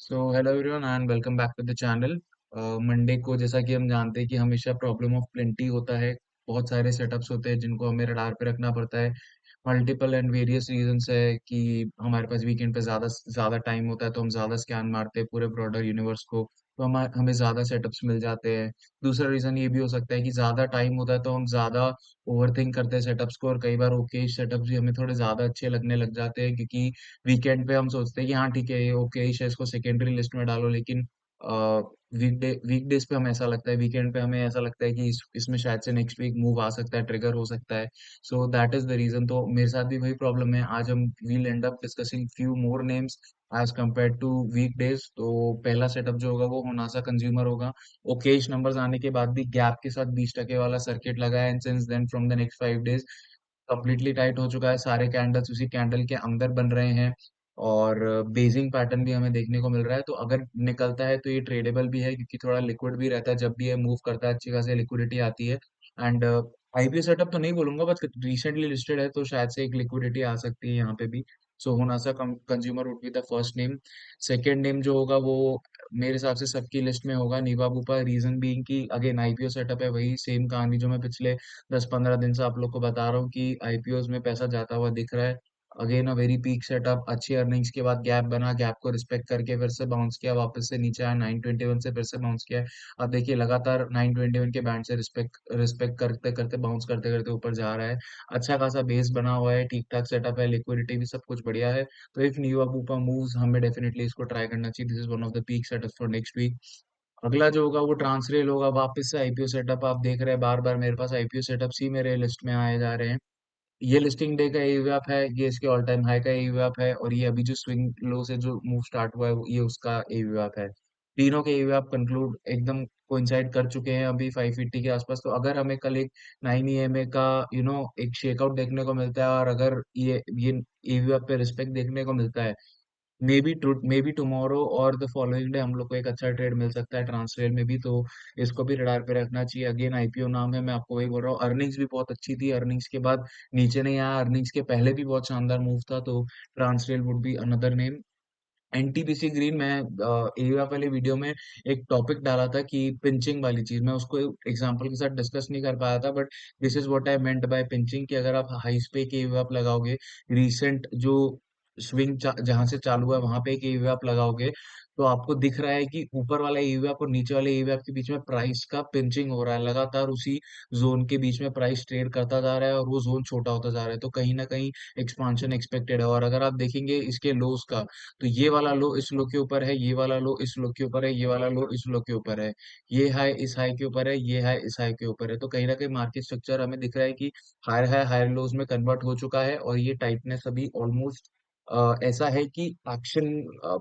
So hello everyone and welcome back to the channel. Monday को जैसा कि हम जानते हैं कि हमेशा प्रॉब्लम ऑफ प्लेंटी होता है। बहुत सारे सेटअप्स होते हैं जिनको हमें रडार पे रखना पड़ता है। मल्टीपल एंड वेरियस रीजंस है कि हमारे पास वीकेंड पे ज़्यादा ज़्यादा टाइम होता है तो हम ज़्यादा स्कैन मारते हैं पूरे ब्रॉडर यूनिवर्स को, तो हमें ज़्यादा सेटअप्स मिल जाते हैं। दूसरा रीज़न ये भी हो सकता है कि ज़्यादा टाइम होता है तो हम ज़्यादा ओवरथिंक करते हैं सेटअप्स को, और कई बार ओके सेटअप्स भी हमें थोड़े ज़्यादा अच्छे लगने लग जाते हैं, क्योंकि वीकेंड पे हम सोचते हैं कि हाँ ठीक है ये ओके है, इसको सेकेंडरी लिस्ट में डालो। लेकिन वीकडेज पे हमें ऐसा लगता है, वीकेंड पे हमें ऐसा लगता है कि इसमें शायद से नेक्स्ट वीक मूव आ सकता है, ट्रिगर हो सकता है। So that is the reason. तो मेरे साथ भी वही प्रॉब्लम है। आज हम we'll end up discussing few more names as compare to weekdays. तो पहला सेटअप जो होगा वो होनासा कंज्यूमर होगा। ओकेश नंबर्स आने के बाद भी गैप के साथ 20% वाला सर्किट लगा है, and since then from the next 5 days completely tight हो चुका है। सारे कैंडल्स उसी कैंडल के अंदर बन रहे हैं, और बेजिंग पैटर्न भी हमें देखने को मिल रहा है। तो अगर निकलता है तो ये ट्रेडेबल भी है, क्योंकि थोड़ा लिक्विड भी रहता है। जब भी ये मूव करता है अच्छी खासी लिक्विडिटी आती है। एंड आईपीओ सेटअप तो नहीं बोलूंगा, बस रिसेंटली लिस्टेड है तो शायद से एक लिक्विडिटी आ सकती है यहाँ पे भी। So Honasa consumer would be the first name. Second name जो होगा वो मेरे हिसाब से सबकी लिस्ट में होगा, नीवा बुपा। रीजन बीइंग कि अगेन आईपीओ सेटअप है, वही सेम कहानी जो मैं पिछले 10-15 दिन से आप लोग को बता रहा हूँ कि आईपीओ में पैसा जाता हुआ दिख रहा है। Again a very peak setup, अच्छी अर्निंग्स के बाद गैप बना, गैप को रिस्पेक्ट करके फिर से बाउंस किया, वापस से नीचे आया, 921 से फिर से बाउंस किया है। अब देखिए लगातार 921 के बैंड से रिस्पेक्ट रिस्पेक्ट करते करते बाउंस करते करते ऊपर जा रहा है। अच्छा खासा बेस बना हुआ है, ठीक ठाक सेटअप है, लिक्विडिटी भी सब कुछ बढ़िया है। तो इफ न्यू अपूपा मूव्स, हमें डेफिनेटली इसको ट्राई करना चाहिए। This is one of the peak setup for next week. अगला जो होगा वो ट्रांसरेल होगा, वापस से आईपीओ सेटअप। आप देख रहे हैं बार बार मेरे पास आईपीओ सेटअप्स ही मेरे लिस्ट में आए जा रहे हैं। ये लिस्टिंग डे का ईवीएफ है, ये इसके ऑल टाइम हाई का ईवीएफ है, और ये अभी जो स्विंग लो से जो मूव स्टार्ट हुआ है ये उसका ईवीएफ है। तीनों के ईवीएफ कंक्लूड एकदम कोइंसाइड कर चुके हैं अभी 580 के आसपास। तो अगर हमें कल एक 9 EMA का एक शेकआउट देखने को मिलता है, और अगर ये ईवीएफ पे रिस्पेक्ट देखने को मिलता है, मे बी टुमारो और द फॉलोइंग डे हम लोग को एक अच्छा ट्रेड मिल सकता है ट्रांसफर में भी। तो इसको भी रडार पे रखना चाहिए। अगेन आईपीओ नाम है, मैं आपको वही बोल रहा हूँ। अर्निंग्स भी बहुत अच्छी थी, अर्निंग्स के बाद नीचे नहीं आया, अर्निंग्स के पहले भी बहुत शानदार मूव था। तो Transrail would be another name. NTPC green, मैं एवा वाले वीडियो में एक टॉपिक डाला था कि पिंचिंग वाली चीज, मैं उसको एग्जांपल के साथ डिस्कस नहीं कर पाया था, but this is what I meant by pinching, कि अगर आप हाई पे के ईवीएफ लगाओगे, रीसेंट जो स्विंग जहां से चालू हुआ है वहां पे एक ईवीएफ लगाओगे, तो आपको दिख रहा है कि ऊपर वाला ईवीएफ और नीचे वाले ईवीएफ के बीच में प्राइस का पिंचिंग हो रहा है। लगातार उसी जोन के बीच में प्राइस ट्रेड करता जा रहा है, और वो जोन छोटा होता जा रहा है। तो कहीं ना कहीं एक्सपांशन एक्सपेक्टेड है। और अगर आप देखेंगे इसके लोस का, तो ये वाला लो इस लो के ऊपर है, ये वाला लो इस लो के ऊपर है, ये वाला लो इस लो के ऊपर है, ये हाई इस हाई के ऊपर है, ये हाई इस हाई के ऊपर है। तो कहीं ना कहीं मार्केट स्ट्रक्चर हमें दिख रहा है कि हायर हाई हायर लोज में कन्वर्ट हो चुका है, और ये टाइटनेस अभी ऑलमोस्ट ऐसा है कि एक्शन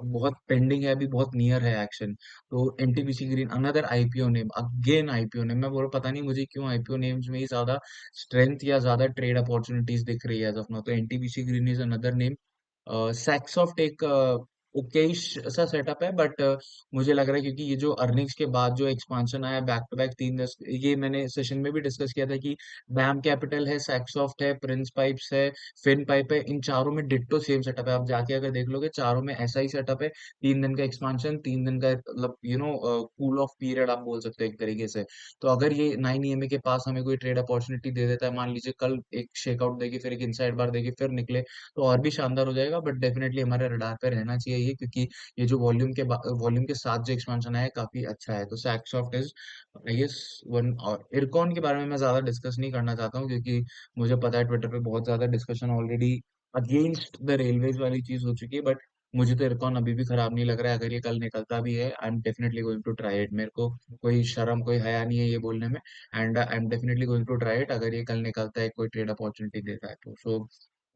बहुत पेंडिंग है, अभी बहुत नियर है एक्शन। तो NTPC green another IPO name, again IPO name. मैं बोल रहा पता नहीं मुझे क्यों आईपीओ नेम्स में ही ज्यादा स्ट्रेंथ या ज्यादा ट्रेड अपॉर्चुनिटीज दिख रही है एज ऑफ नाउ। तो NTPC green is another name. Saksoft एक ओकेश सा सेटअप है, बट मुझे लग रहा है क्योंकि ये जो अर्निंग्स के बाद जो एक्सपांशन आया बैक टू बैक 3 10, ये मैंने सेशन में भी डिस्कस किया था कि बैम कैपिटल है, सैक्सॉफ्ट है, प्रिंस पाइप्स है, फिन पाइप है, इन चारों में डिट्टो सेम सेटअप है। आप जाके अगर देख लोगे चारों में ऐसा ही सेटअप है। 3 दिन का एक्सपांशन, 3 दिन का मतलब कूल ऑफ पीरियड आप बोल सकते हो एक तरीके से। तो अगर ये 9 EMA के पास हमें कोई ट्रेड अपॉर्चुनिटी दे देता है, मान लीजिए कल एक शेकआउट देगी, फिर एक इनसाइड बार देगी, फिर निकले, तो और भी शानदार हो जाएगा। बट डेफिनेटली हमारे रडार पे रहना चाहिए ये, क्योंकि ये जो वॉल्यूम के साथ जो एक्सपेंशन है काफी अच्छा है। तो सैक्सॉफ्ट इज आई गेस वन। और इरकॉन के बारे में मैं ज्यादा डिस्कस नहीं करना चाहता हूँ, क्योंकि मुझे पता है ट्विटर पे बहुत ज्यादा discussion already against the railways वाली चीज हो चुकी है। बट मुझे तो इरकॉन अभी भी खराब नहीं लग रहा है। अगर ये कल निकलता भी है, I am definitely going to try it. मेरे को कोई शर्म कोई हया नहीं है ये बोलने में, and I am definitely going to try it अगर ये कल निकलता है, कोई ट्रेड अपॉर्चुनिटी देता है तो। So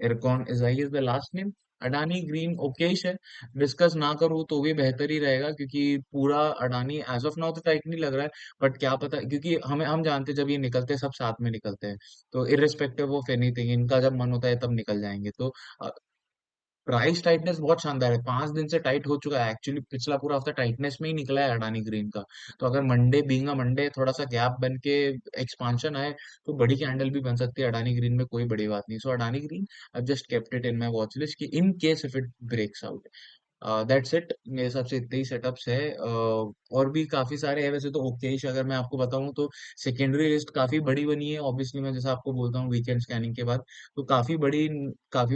Ircon is I is the last name. Adani green okayish है, डिस्कस ना करूँ तो भी बेहतर ही रहेगा, क्योंकि पूरा अडानी एज ऑफ नाउ तो टाइट नहीं लग रहा है। बट क्या पता, क्योंकि हम जानते हैं जब ये निकलते हैं सब साथ में निकलते हैं, तो इरिस्पेक्टिव ऑफ एनीथिंग इनका जब मन होता है तब निकल जाएंगे। तो प्राइस टाइटनेस बहुत शानदार है, 5 दिन से टाइट हो चुका है। एक्चुअली पिछला पूरा हफ्ता टाइटनेस में ही निकला है अडानी ग्रीन का। तो अगर मंडे बीइंग अ मंडे थोड़ा सा गैप बन के एक्सपांशन आए, तो बड़ी कैंडल भी बन सकती है अडानी ग्रीन में, कोई बड़ी बात नहीं। So Adani green I just kept it in my watchlist कि in case if it breaks out. That's it, मेरे हिसाब से इतने ही सेटअप्स है। और भी काफी सारे हैं वैसे तो। ओकेश अगर मैं आपको बताऊं तो सेकेंडरी लिस्ट काफी बड़ी बनी है ऑब्वियसली, मैं जैसा आपको बोलता हूँ वीकेंड स्कैनिंग के बाद। तो काफी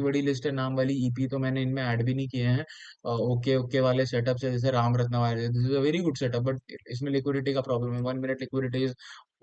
बड़ी लिस्ट है, नाम वाली ईपी तो मैंने इनमें ऐड भी नहीं किए हैं। ओके ओके वाले सेटअप्स है जैसे राम रत्नावाले, this is a very good setup, but इसमें लिक्विडिटी का प्रॉब्लम है। 1 minute liquidity is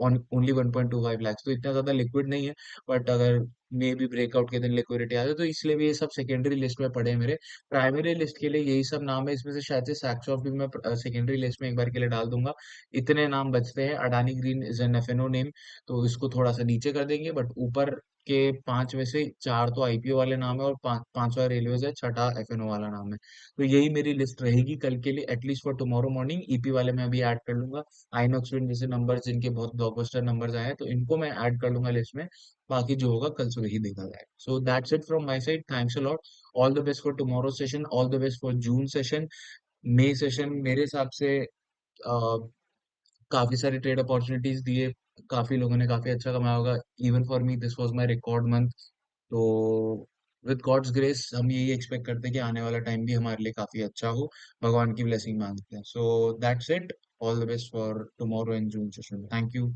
on only 1.25 lakh, तो इतना ज्यादा लिक्विड नहीं है। बट अगर मे बी ब्रेकआउट के दिन लिक्विडिटी आ जाए तो इसलिए भी ये सब सेकेंडरी लिस्ट में पड़े हैं मेरे। प्राइमरी लिस्ट के लिए यही सब नाम है, इसमें से शायद से सैक्सॉफ भी मैं सेकेंडरी लिस्ट में एक बार के लिए डाल दूंगा। इतने नाम बचते हैं। Adani green is an FNO name, तो इसको थोड़ा सा नीचे कर देंगे, बट ऊपर के 5 में से 4 तो आईपीओ वाले नाम है और पांचवा रेलवेज है, छठा एफएनओ वाला नाम है। तो यही मेरी लिस्ट रहेगी कल के लिए, at least for tomorrow morning. EP वाले मैं अभी ऐड कर लूंगा। आइनॉक्स विंड जैसे नंबर्स जिनके बहुत ब्लॉकबस्टर नंबर्स आए हैं तो इनको मैं ऐड कर लूंगा लिस्ट में। बाकी जो होगा कल सुबह ही देखा जाएगा। So that's it from my side, thanks a lot. All the best for tomorrow session, all the best for June session. May session मेरे हिसाब से काफी सारी ट्रेड अपॉर्चुनिटीज दिए, काफी लोगों ने काफी अच्छा कमाया होगा। Even for me this was my record month. तो विद गॉड्स ग्रेस हम यही एक्सपेक्ट करते हैं कि आने वाला टाइम भी हमारे लिए काफी अच्छा हो। भगवान की ब्लेसिंग मांगते हैं। सो that's it. All the best for tomorrow and June session. Thank you.